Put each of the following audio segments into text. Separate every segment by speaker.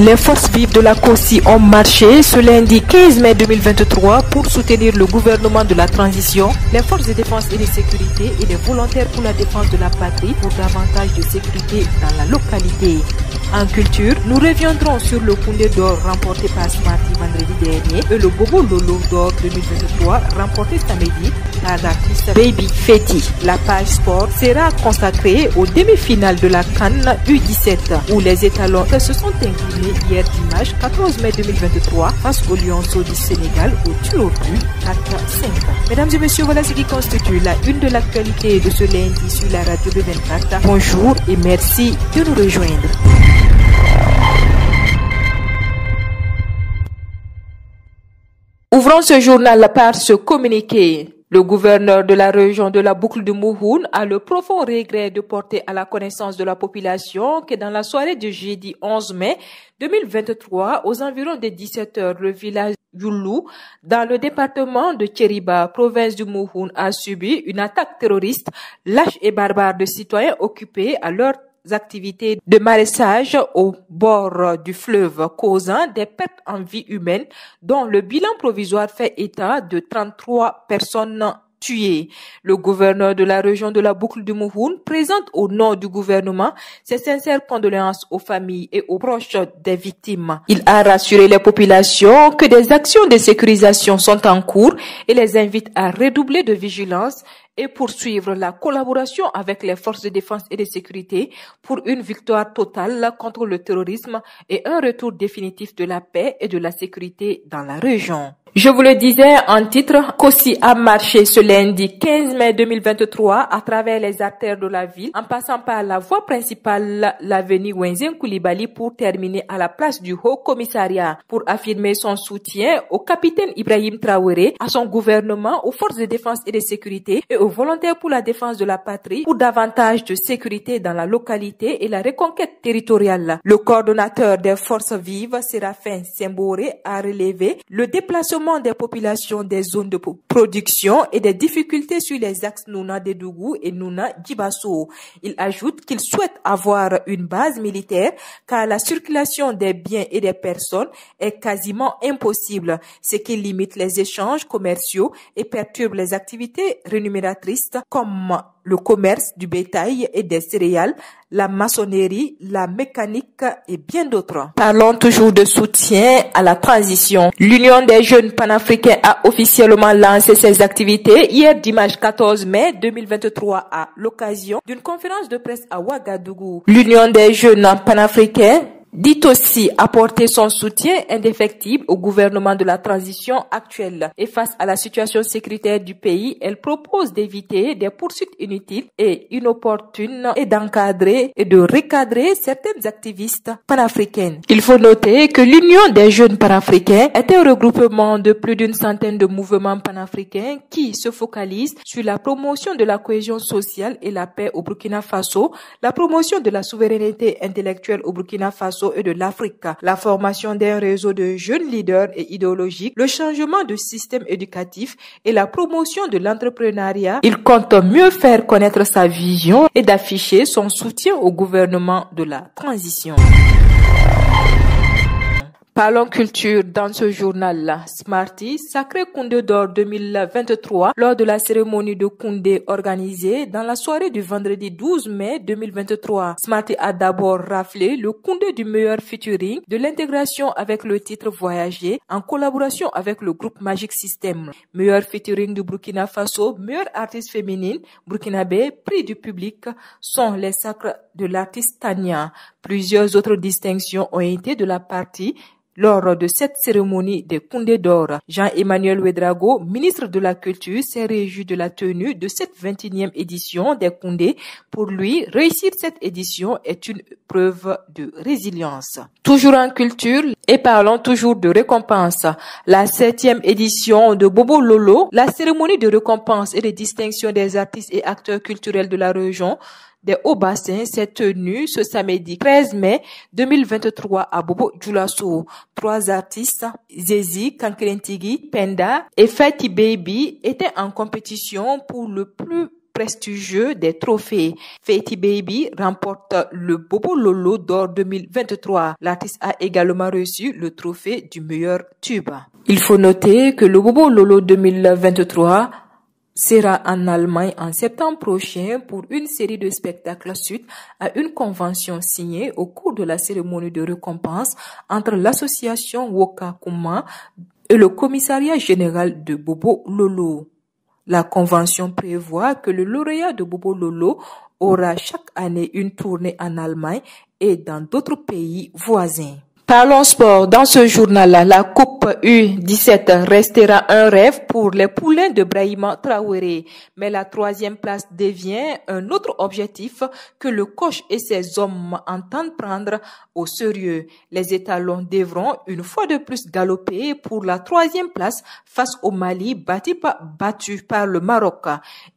Speaker 1: Les forces vives de la COSI ont marché ce lundi 15 mai 2023 pour soutenir le gouvernement de la transition, les forces de défense et de sécurité et les volontaires pour la défense de la patrie pour davantage de sécurité dans la localité. En culture, nous reviendrons sur le Koundé d'or remporté par Smarty vendredi dernier et le Bobo Lolo d'or 2023 remporté samedi par l'artiste Baby Fetty. La page sport sera consacrée aux demi-finales de la CAN U17 où les étalons se sont inclinés hier dimanche 14 mai 2023 face aux Lionceaux du Sénégal au tir au but 4-5. Mesdames et messieurs, voilà ce qui constitue la une de l'actualité de ce lundi sur la radio B24. Bonjour et merci de nous rejoindre. Ouvrons ce journal par ce communiqué. Le gouverneur de la région de la boucle de Mouhoun a le profond regret de porter à la connaissance de la population que dans la soirée du jeudi 11 mai 2023, aux environs de 17h, le village Youlou, dans le département de Tchériba, province du Mouhoun, a subi une attaque terroriste lâche et barbare de citoyens occupés à leurs activités de maraîchage au bord du fleuve, causant des pertes en vie humaine, dont le bilan provisoire fait état de 33 personnes tuées. Le gouverneur de la région de la boucle du Mouhoun présente au nom du gouvernement ses sincères condoléances aux familles et aux proches des victimes. Il a rassuré les populations que des actions de sécurisation sont en cours et les invite à redoubler de vigilance et poursuivre la collaboration avec les forces de défense et de sécurité pour une victoire totale contre le terrorisme et un retour définitif de la paix et de la sécurité dans la région. Je vous le disais en titre, COSI a marché ce lundi 15 mai 2023 à travers les artères de la ville, en passant par la voie principale, l'avenue Wenzen Koulibaly, pour terminer à la place du Haut Commissariat, pour affirmer son soutien au capitaine Ibrahim Traoré, à son gouvernement, aux forces de défense et de sécurité et aux volontaires pour la défense de la patrie, pour davantage de sécurité dans la localité et la reconquête territoriale. Le coordonnateur des forces vives, Séraphin Semboré, a relevé le déplacement des populations des zones de production et des difficultés sur les axes Nouna-Dédougou et Nouna-Djibasso. Il ajoute qu'il souhaite avoir une base militaire car la circulation des biens et des personnes est quasiment impossible, ce qui limite les échanges commerciaux et perturbe les activités rémunératrices comme le commerce du bétail et des céréales, la maçonnerie, la mécanique et bien d'autres. Parlons toujours de soutien à la transition. L'Union des jeunes panafricains a officiellement lancé ses activités hier dimanche 14 mai 2023 à l'occasion d'une conférence de presse à Ouagadougou. L'Union des jeunes panafricains dit aussi apporter son soutien indéfectible au gouvernement de la transition actuelle. Et face à la situation sécuritaire du pays, elle propose d'éviter des poursuites inutiles et inopportunes et d'encadrer et de recadrer certaines activistes panafricaines. Il faut noter que l'Union des jeunes panafricains est un regroupement de plus d'une centaine de mouvements panafricains qui se focalisent sur la promotion de la cohésion sociale et la paix au Burkina Faso, la promotion de la souveraineté intellectuelle au Burkina Faso et de l'Afrique, la formation d'un réseau de jeunes leaders et idéologiques, le changement du système éducatif et la promotion de l'entrepreneuriat. Il compte mieux faire connaître sa vision et d'afficher son soutien au gouvernement de la transition. Parlons culture dans ce journal-là. Smarty, sacré Koundé d'or 2023 lors de la cérémonie de Koundé organisée dans la soirée du vendredi 12 mai 2023. Smarty a d'abord raflé le Koundé du meilleur featuring de l'intégration avec le titre Voyager en collaboration avec le groupe Magic System. Meilleur featuring du Burkina Faso, meilleure artiste féminine burkinabé, prix du public sont les sacres de l'artiste Tania. Plusieurs autres distinctions ont été de la partie lors de cette cérémonie des Koundé d'or. Jean-Emmanuel Ouedraogo, ministre de la Culture, s'est réjoui de la tenue de cette 21e édition des Koundé. Pour lui, réussir cette édition est une preuve de résilience. Toujours en culture, et parlons toujours de récompense. La 7e édition de Bobo Lolo, la cérémonie de récompense et de distinction des artistes et acteurs culturels de la région des Hauts-Bassins s'est tenue ce samedi 13 mai 2023 à Bobo Dioulasso. 3 artistes, Zezi, Kankerentigi, Penda et Fetty Baby, étaient en compétition pour le plus prestigieux des trophées. Faty Baby remporte le Bobo Lolo d'or 2023. L'artiste a également reçu le trophée du meilleur tube. Il faut noter que le Bobo Lolo 2023 sera en Allemagne en septembre prochain pour une série de spectacles suite à une convention signée au cours de la cérémonie de récompense entre l'association Woka Kuma et le commissariat général de Bobo Lolo. La convention prévoit que le lauréat de Bobo Lolo aura chaque année une tournée en Allemagne et dans d'autres pays voisins. Parlons sport. Dans ce journal-là, la Coupe U17 restera un rêve pour les poulains de Brahima Traoré. Mais la 3e place devient un autre objectif que le coach et ses hommes entendent prendre au sérieux. Les étalons devront une fois de plus galoper pour la 3e place face au Mali, battu par le Maroc.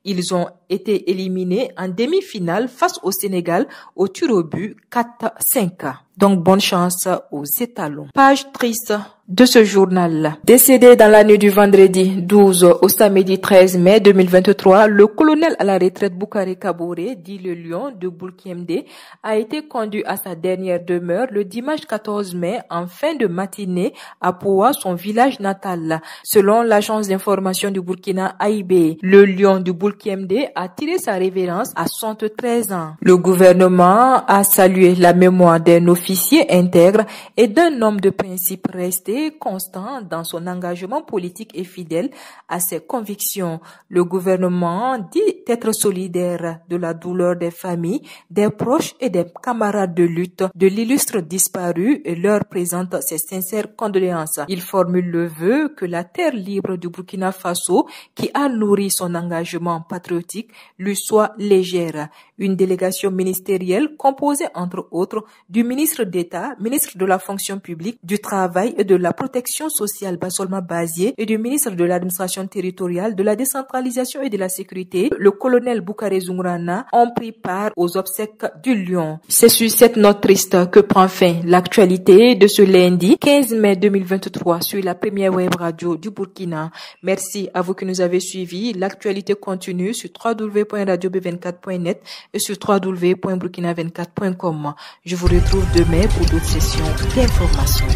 Speaker 1: Ils ont été éliminés en demi-finale face au Sénégal au tir au but 4-5. Donc, bonne chance aux étalons. Page triste de ce journal. Décédé dans la nuit du vendredi 12 au samedi 13 mai 2023, le colonel à la retraite Boukari Kaboré, dit le lion de Boulkiemde, a été conduit à sa dernière demeure le dimanche 14 mai en fin de matinée à Poua, son village natal. Selon l'agence d'information du Burkina AIB, le lion du Boulkiemde a tiré sa révérence à 73 ans. Le gouvernement a salué la mémoire d'un officier intègre et d'un homme de principe resté constant dans son engagement politique et fidèle à ses convictions. Le gouvernement dit être solidaire de la douleur des familles, des proches et des camarades de lutte de l'illustre disparu et leur présente ses sincères condoléances. Il formule le vœu que la terre libre du Burkina Faso, qui a nourri son engagement patriotique, lui soit légère. Une délégation ministérielle composée entre autres du ministre d'État, ministre de la fonction publique, du travail et de la protection sociale Bassolma Bazié et du ministre de l'administration territoriale, de la décentralisation et de la sécurité, le colonel Boukari Zoungrana, ont pris part aux obsèques du lion. C'est sur cette note triste que prend fin l'actualité de ce lundi 15 mai 2023 sur la première web radio du Burkina. Merci à vous qui nous avez suivis. L'actualité continue sur www.radiob24.net et sur www.burkina24.com. Je vous retrouve demain pour d'autres sessions d'information.